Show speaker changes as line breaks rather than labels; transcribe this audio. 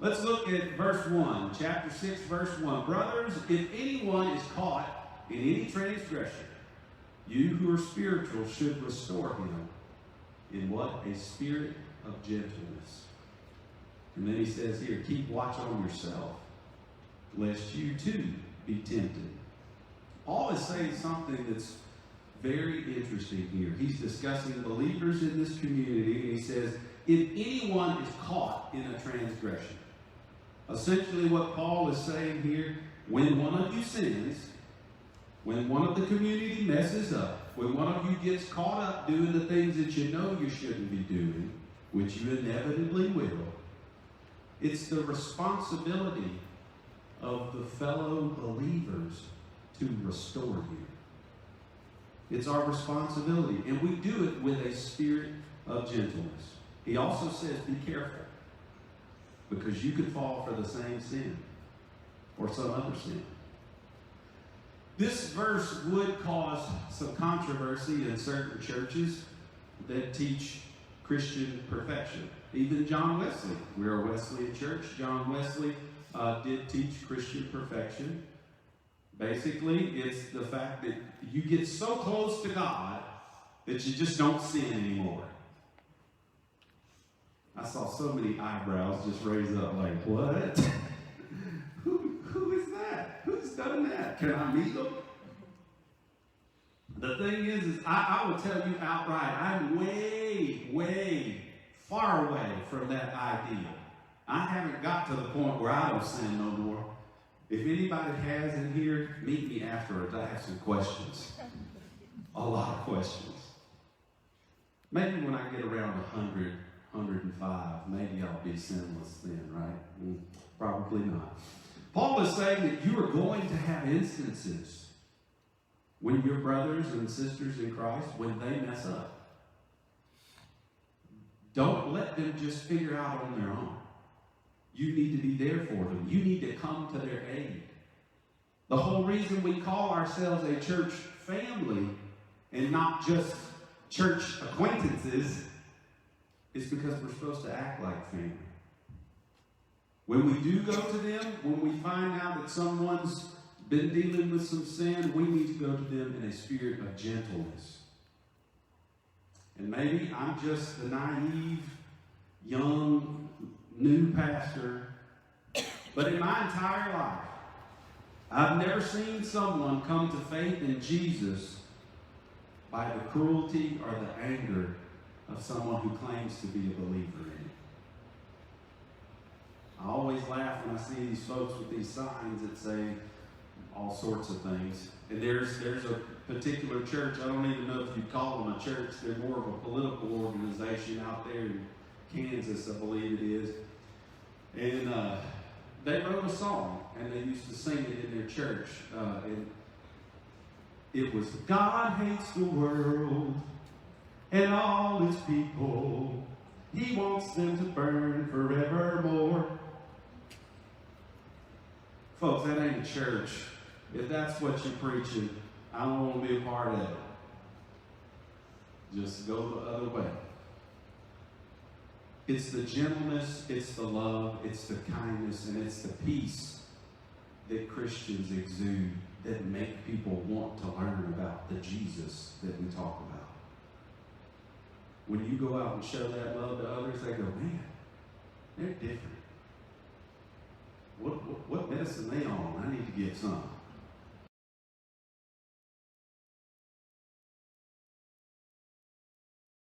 Let's look at verse 1, chapter 6, verse 1. Brothers, if anyone is caught in any transgression, you who are spiritual should restore him in what? A spirit of gentleness. And then he says here, keep watch on yourself, lest you too be tempted. Paul is saying something that's very interesting here. He's discussing believers in this community, and he says, if anyone is caught in a transgression, essentially what Paul is saying here, when one of you sins, when one of the community messes up, when one of you gets caught up doing the things that you know you shouldn't be doing, which you inevitably will, it's the responsibility of the fellow believers to restore you. It's our responsibility, and we do it with a spirit of gentleness. He also says, be careful, because you could fall for the same sin or some other sin. This verse would cause some controversy in certain churches that teach Christian perfection. Even John Wesley, we're a Wesleyan church. John Wesley did teach Christian perfection. Basically, it's the fact that you get so close to God that you just don't sin anymore. I saw so many eyebrows just raise up like, what? Who is that? Who's done that? Can I meet them? The thing is I will tell you outright, I'm way far away from that ideal. I haven't got to the point where I don't sin no more. If anybody has in here, meet me afterwards. I have some questions. A lot of questions. Maybe when I get around 100, 105, maybe I'll be sinless then, right? Probably not. Paul is saying that you are going to have instances when your brothers and sisters in Christ, when they mess up. Don't let them just figure out on their own. You need to be there for them. You need to come to their aid. The whole reason we call ourselves a church family and not just church acquaintances is because we're supposed to act like family. When we do go to them, when we find out that someone's been dealing with some sin, we need to go to them in a spirit of gentleness. And maybe I'm just the naive, young, new pastor, but in my entire life, I've never seen someone come to faith in Jesus by the cruelty or the anger of someone who claims to be a believer in it. I always laugh when I see these folks with these signs that say all sorts of things. And there's a particular church, I don't even know if you'd call them a church, they're more of a political organization out there in Kansas, I believe it is. And they wrote a song, and they used to sing it in their church. And it was, God hates the world and all its people. He wants them to burn forevermore. Folks, that ain't a church. If that's what you're preaching, I don't want to be a part of it. Just go the other way. It's the gentleness, it's the love, it's the kindness, and it's the peace that Christians exude that make people want to learn about the Jesus that we talk about. When you go out and show that love to others, they go, man, they're different. What medicine they on? I need to get some.